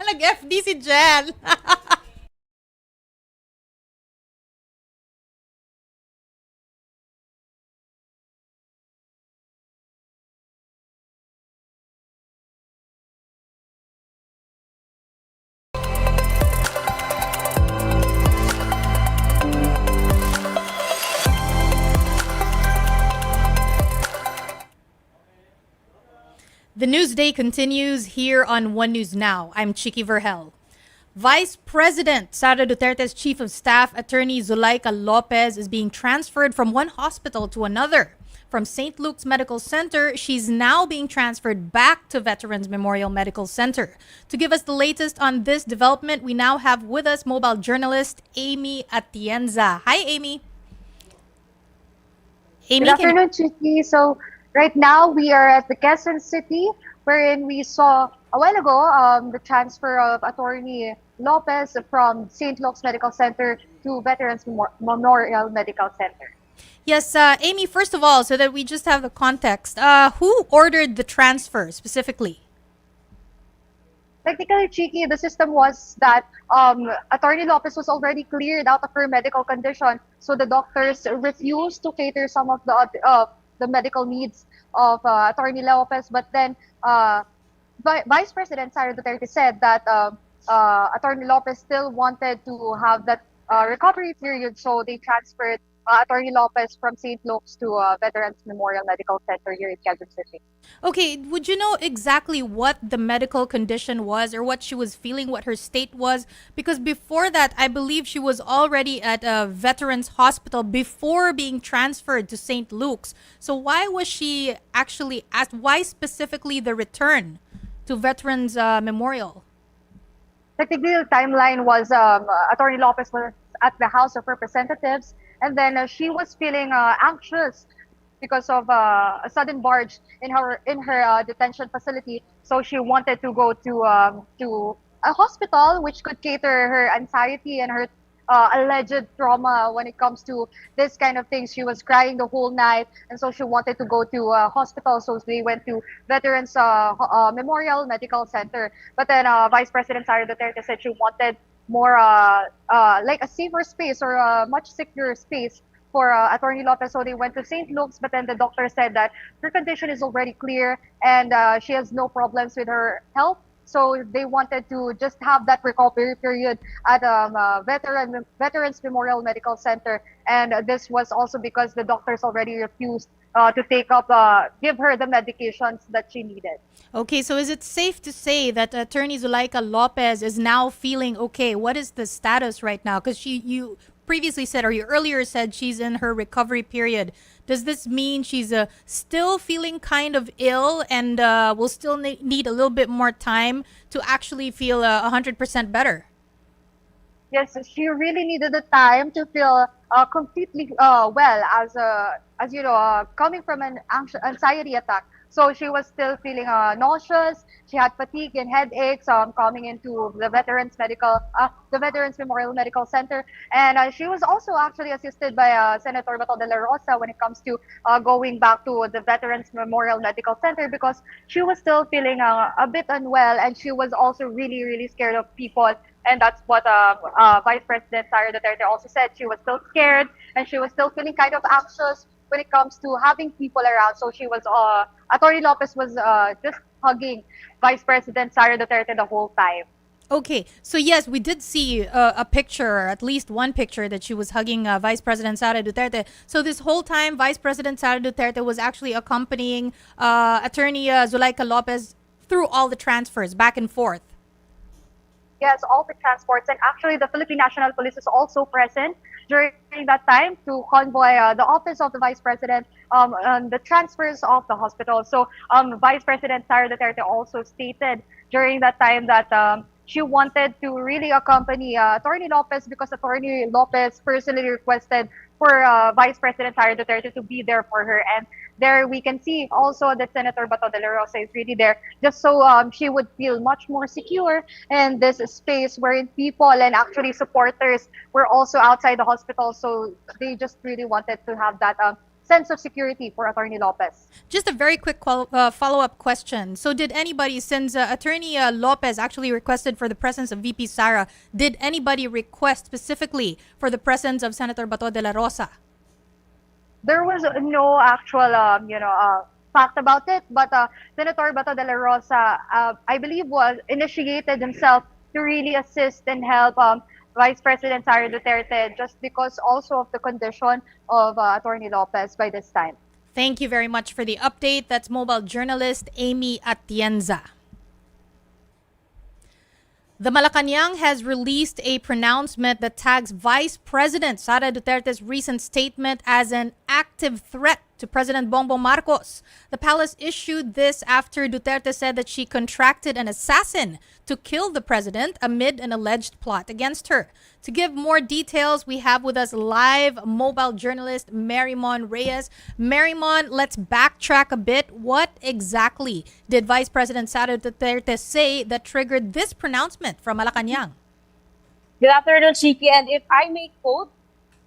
Nag-FD si Jen. The news day continues here on One News Now. I'm Chiki Verhel. Vice President Sara Duterte's Chief of Staff, Attorney Zuleika Lopez, is being transferred from one hospital to another. From St. Luke's Medical Center, she's now being transferred back to Veterans Memorial Medical Center. To give us the latest on this development, we now have with us mobile journalist Amy Atienza. Hi, Amy. Good Amy, can afternoon, Chiki. So right now we are at the Quezon City, wherein we saw a while ago the transfer of Attorney Lopez from St. Luke's Medical Center to Veterans Memorial Medical Center. yes, Amy. First of all, so that we just have the context, who ordered the transfer specifically? Technically, Chiki, the system was that Attorney Lopez was already cleared out of her medical condition, so the doctors refused to cater some of the medical needs of Attorney Lopez. But then Vice President Sara Duterte said that Attorney Lopez still wanted to have that recovery period, so they transferred Attorney Lopez from St. Luke's to Veterans Memorial Medical Center here in Quezon City. Okay, would you know exactly what the medical condition was or what she was feeling, what her state was? Because before that, I believe she was already at a veterans hospital before being transferred to St. Luke's. So why was she actually asked? Why specifically the return to Veterans Memorial? Technically, the timeline was Attorney Lopez was at the House of Representatives, and then she was feeling anxious because of a sudden barge in her detention facility. So she wanted to go to a hospital which could cater her anxiety and her alleged trauma when it comes to this kind of things. She was crying the whole night, and so she wanted to go to a hospital. So they went to Veterans Memorial Medical Center. But then Vice President Sara Duterte said she wanted more like a safer space or a much secure space for Attorney Lopez. So they went to St. Luke's, but then the doctor said that her condition is already clear and she has no problems with her health. So they wanted to just have that recovery period at Veterans Memorial Medical Center. And this was also because the doctors already refused to give her the medications that she needed. Okay, so is it safe to say that Attorney Zuleika Lopez is now feeling okay? What is the status right now? Because you previously said, or you earlier said, she's in her recovery period. Does this mean she's still feeling kind of ill and will still need a little bit more time to actually feel 100% better? Yes, she really needed the time to feel completely well as you know, coming from an anxiety attack. So she was still feeling nauseous. She had fatigue and headaches coming into the Veterans Memorial Medical Center, and she was also actually assisted by Senator Bato de la Rosa when it comes to going back to the Veterans Memorial Medical Center because she was still feeling a bit unwell, and she was also really scared of people. And that's what Vice President Sara Duterte also said. She was still scared and she was still feeling kind of anxious when it comes to having people around. So Attorney Lopez was just hugging Vice President Sara Duterte the whole time. Okay, so yes, we did see a picture, or at least one picture, that she was hugging Vice President Sara Duterte. So this whole time, Vice President Sara Duterte was actually accompanying Attorney Zuleika Lopez through all the transfers back and forth. Yes, all the transports. And actually, the Philippine National Police is also present during that time to convoy the office of the Vice President on the transfers of the hospital. So Vice President Sara Duterte also stated during that time that she wanted to really accompany Attorney Lopez because Attorney Lopez personally requested for Vice President Sara Duterte to be there for her. And there we can see also that Senator Bato de la Rosa is really there just so she would feel much more secure in this space wherein people and actually supporters were also outside the hospital. So they just really wanted to have that sense of security for Attorney Lopez. Just a very quick follow-up question. So did anybody, since Attorney Lopez actually requested for the presence of VP Sara, did anybody request specifically for the presence of Senator Bato de la Rosa? There was no actual, fact about it, but Senator Bato de la Rosa, I believe, was initiated himself to really assist and help Vice President Sara Duterte, just because also of the condition of Attorney Lopez by this time. Thank you very much for the update. That's mobile journalist Amy Atienza. The Malacanang has released a pronouncement that tags Vice President Sara Duterte's recent statement as an active threat to President Bongbong Marcos. The palace issued this after Duterte said that she contracted an assassin to kill the president amid an alleged plot against her. To give more details, we have with us live mobile journalist Marymon Reyes. Marymon, let's backtrack a bit. What exactly did Vice President Sara Duterte say that triggered this pronouncement from Malacanang? Good afternoon, Chiki. And if I may quote,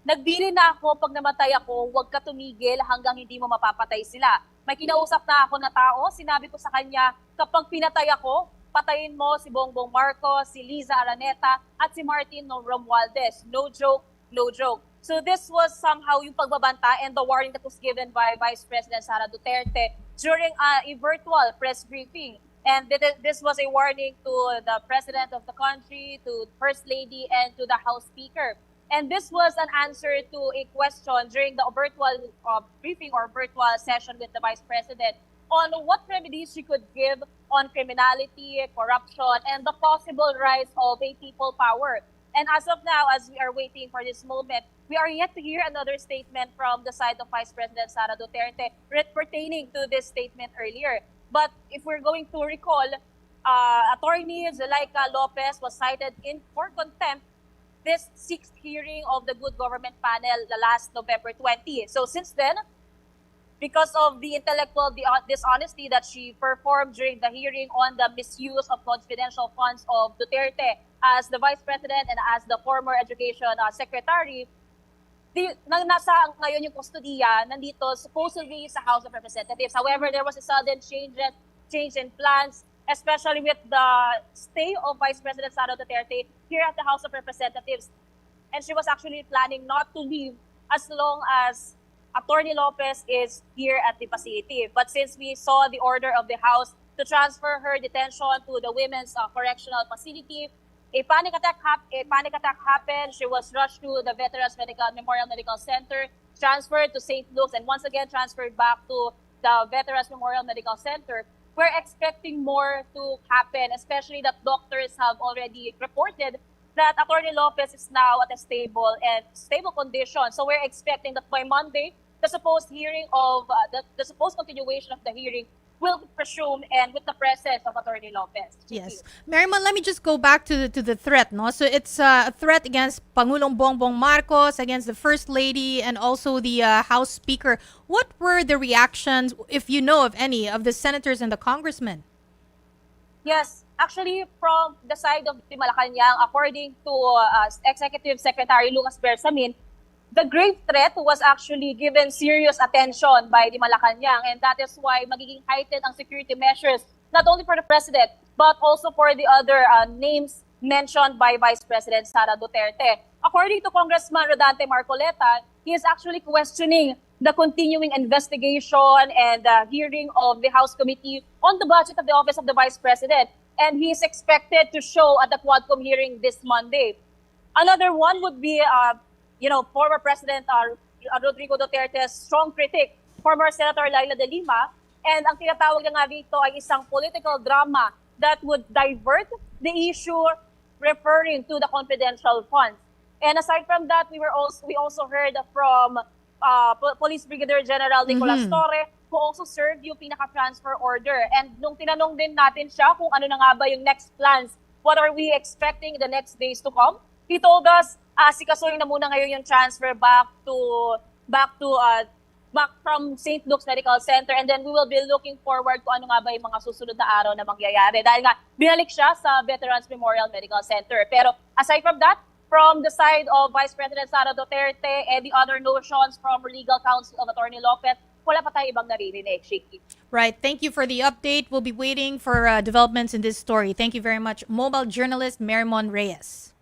nagbili na ako, pag namatay ako, huwag ka tumigil hanggang hindi mo mapapatay sila. May kinausap na ako na tao, sinabi ko sa kanya, kapag pinatay ako, patayin mo si Bongbong Marcos, si Liza Araneta, at si Martin Romualdez. No joke, no joke. So this was somehow yung pagbabanta and the warning that was given by Vice President Sara Duterte during a virtual press briefing. And this was a warning to the President of the country, to First Lady, and to the House Speaker. And this was an answer to a question during the virtual briefing or virtual session with the Vice President on what remedies she could give on criminality, corruption, and the possible rise of a people power. And as of now, as we are waiting for this moment, we are yet to hear another statement from the side of Vice President Sara Duterte pertaining to this statement earlier. But if we're going to recall, Attorney Zuleika Lopez was cited for contempt this 6th hearing of the Good Government Panel last November 20. So since then, because of the intellectual dishonesty that she performed during the hearing on the misuse of confidential funds of Duterte as the Vice President and as the former Education Secretary, nasa ngayon yung kustodiya nandito supposedly sa House of Representatives. However, there was a sudden change in plans, especially with the stay of Vice President Sara Duterte here at the House of Representatives. And she was actually planning not to leave as long as Attorney Lopez is here at the facility. But since we saw the order of the House to transfer her detention to the Women's Correctional Facility, a panic attack happened. She was rushed to the Veterans Memorial Medical Center, transferred to St. Luke's, and once again transferred back to the Veterans Memorial Medical Center. We're expecting more to happen, especially that doctors have already reported that Attorney Lopez is now at a stable condition. So we're expecting that by Monday, the supposed hearing of the supposed continuation of the hearing will be presumed and with the presence of Attorney Lopez. Yes. Marymon, let me just go back to the threat. No? So it's a threat against Pangulong Bongbong Marcos, against the First Lady, and also the House Speaker. What were the reactions, if you know of any, of the senators and the congressmen? Yes. Actually, from the side of the Malacanang, according to Executive Secretary Lucas Bersamin, the grave threat was actually given serious attention by the Malacanang, and that is why magiging heightened ang security measures, not only for the President, but also for the other names mentioned by Vice President Sara Duterte. According to Congressman Rodante Marcoleta, he is actually questioning the continuing investigation and hearing of the House Committee on the budget of the Office of the Vice President, and he is expected to show at the Quadcom hearing this Monday. Another one would be former President Rodrigo Duterte's strong critic, former Senator Laila de Lima, and ang tinatawag na nga dito ay isang political drama that would divert the issue referring to the confidential funds. And aside from that, we also heard from Police Brigadier General Nicolas Torre, who also served yung pinaka-transfer order. And nung tinanong din natin siya kung ano na nga ba yung next plans, what are we expecting in the next days to come, he told us, asikasuhin na muna ngayon yung transfer back from St. Luke's Medical Center, and then we will be looking forward kung ano nga ba yung mga susunod na araw na mangyayari. Dahil nga, binalik siya sa Veterans Memorial Medical Center. Pero aside from that, from the side of Vice President Sara Duterte and the other notions from Legal Counsel of Attorney Lopez, wala pa tayo ibang naririnig, Shiki. Right. Thank you for the update. We'll be waiting for developments in this story. Thank you very much, mobile journalist Marimon Reyes.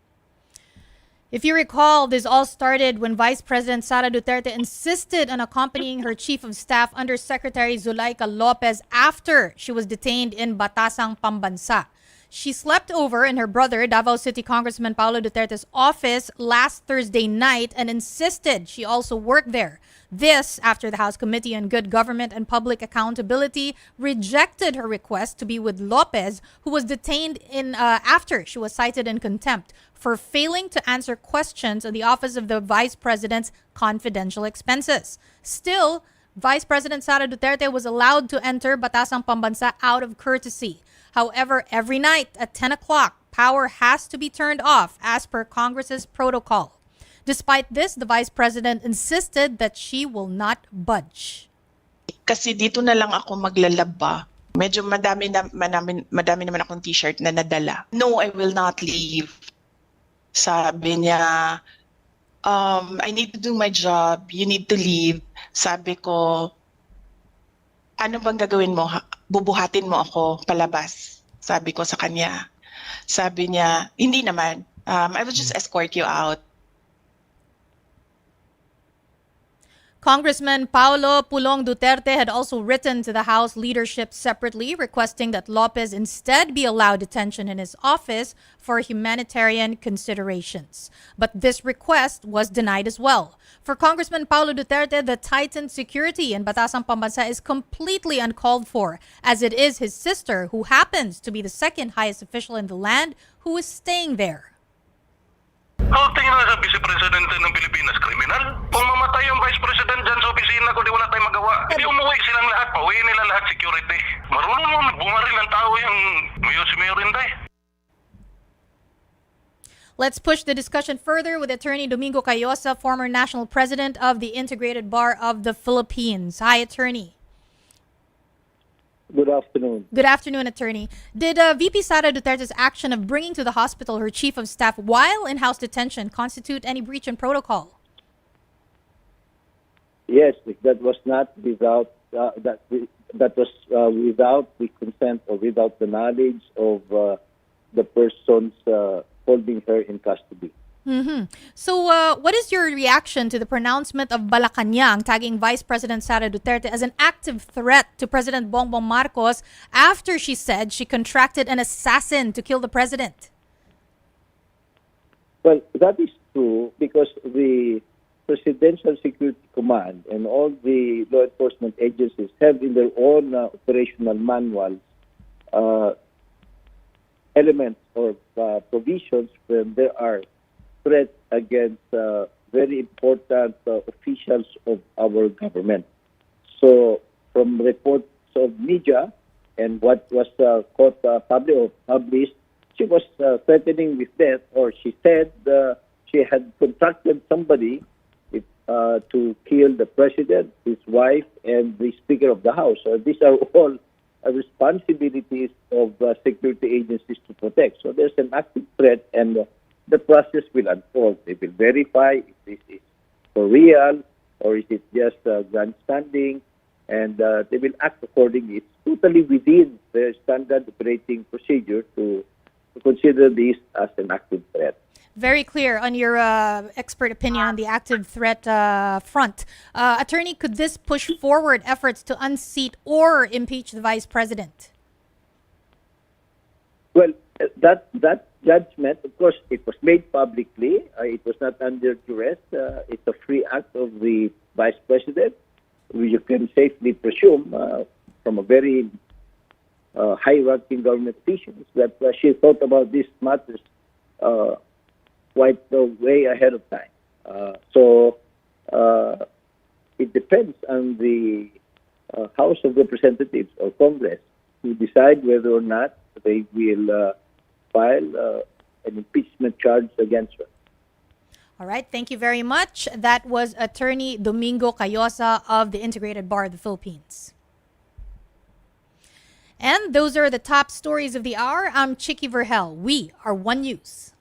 If you recall, this all started when Vice President Sara Duterte insisted on accompanying her Chief of Staff, Undersecretary Zulaika Lopez, after she was detained in Batasang, Pambansa. She slept over in her brother, Davao City Congressman Paulo Duterte's office last Thursday night and insisted she also work there. This after the House Committee on Good Government and Public Accountability rejected her request to be with Lopez, who was detained after she was cited in contempt for failing to answer questions on the office of the Vice President's confidential expenses. Still, Vice President Sara Duterte was allowed to enter Batasang Pambansa out of courtesy. However, every night at 10 o'clock, power has to be turned off as per Congress's protocol. Despite this, the Vice President insisted that she will not budge. Kasi dito na lang ako maglalaba. Medyo madami naman akong t-shirt na nadala. No, I will not leave. Sabi niya, I need to do my job. You need to leave. Sabi ko, ano bang gagawin mo? Bubuhatin mo ako palabas. Sabi ko sa kanya. Sabi niya, hindi naman. I will just escort you out. Congressman Paulo Pulong Duterte had also written to the House leadership separately, requesting that Lopez instead be allowed detention in his office for humanitarian considerations. But this request was denied as well. For Congressman Paulo Duterte, the tightened security in Batasang Pambansa is completely uncalled for, as it is his sister, who happens to be the second highest official in the land, who is staying there. Tingin na sa Vice Presidente ng Pilipinas, kriminal. Kung mamatay yung Vice President dyan sa opisina ko, di wala tayong magawa. Hindi umuwi silang lahat, pauwi nila lahat security. Marunong mo, bumaril ng tao yung Mayor Inday. Let's push the discussion further with Attorney Domingo Cayosa, former National President of the Integrated Bar of the Philippines. Hi, Attorney. Good afternoon. Good afternoon, Attorney. Did VP Sara Duterte's action of bringing to the hospital her Chief of Staff while in house detention constitute any breach in protocol? Yes, that was not without that was without the consent or without the knowledge of the persons holding her in custody. Mm-hmm. So, what is your reaction to the pronouncement of Malacanang tagging Vice President Sara Duterte as an active threat to President Bongbong Marcos after she said she contracted an assassin to kill the president? Well, that is true because the Presidential Security Command and all the law enforcement agencies have in their own operational manuals elements or provisions when there are threat against very important officials of our government. So, from reports of media and what was published, she was threatening with death, or she said she had contracted somebody to kill the president, his wife, and the Speaker of the House. So these are all responsibilities of security agencies to protect. So there's an active threat, and the process will unfold. They will verify if this is for real or is it just grandstanding, and they will act accordingly. It's totally within their standard operating procedure to consider this as an active threat. Very clear on your expert opinion on the active threat front. Attorney, could this push forward efforts to unseat or impeach the Vice President? Well, that judgment, of course, it was made publicly. It was not under duress. It's a free act of the Vice President. You can safely presume from a very high-ranking government officials that she thought about these matters quite way ahead of time. So it depends on the House of Representatives or Congress to decide whether or not they will file an impeachment charge against her. All right. Thank you very much. That was Attorney Domingo Cayosa of the Integrated Bar of the Philippines. And those are the top stories of the hour. I'm Chicky Verhel. We are One News.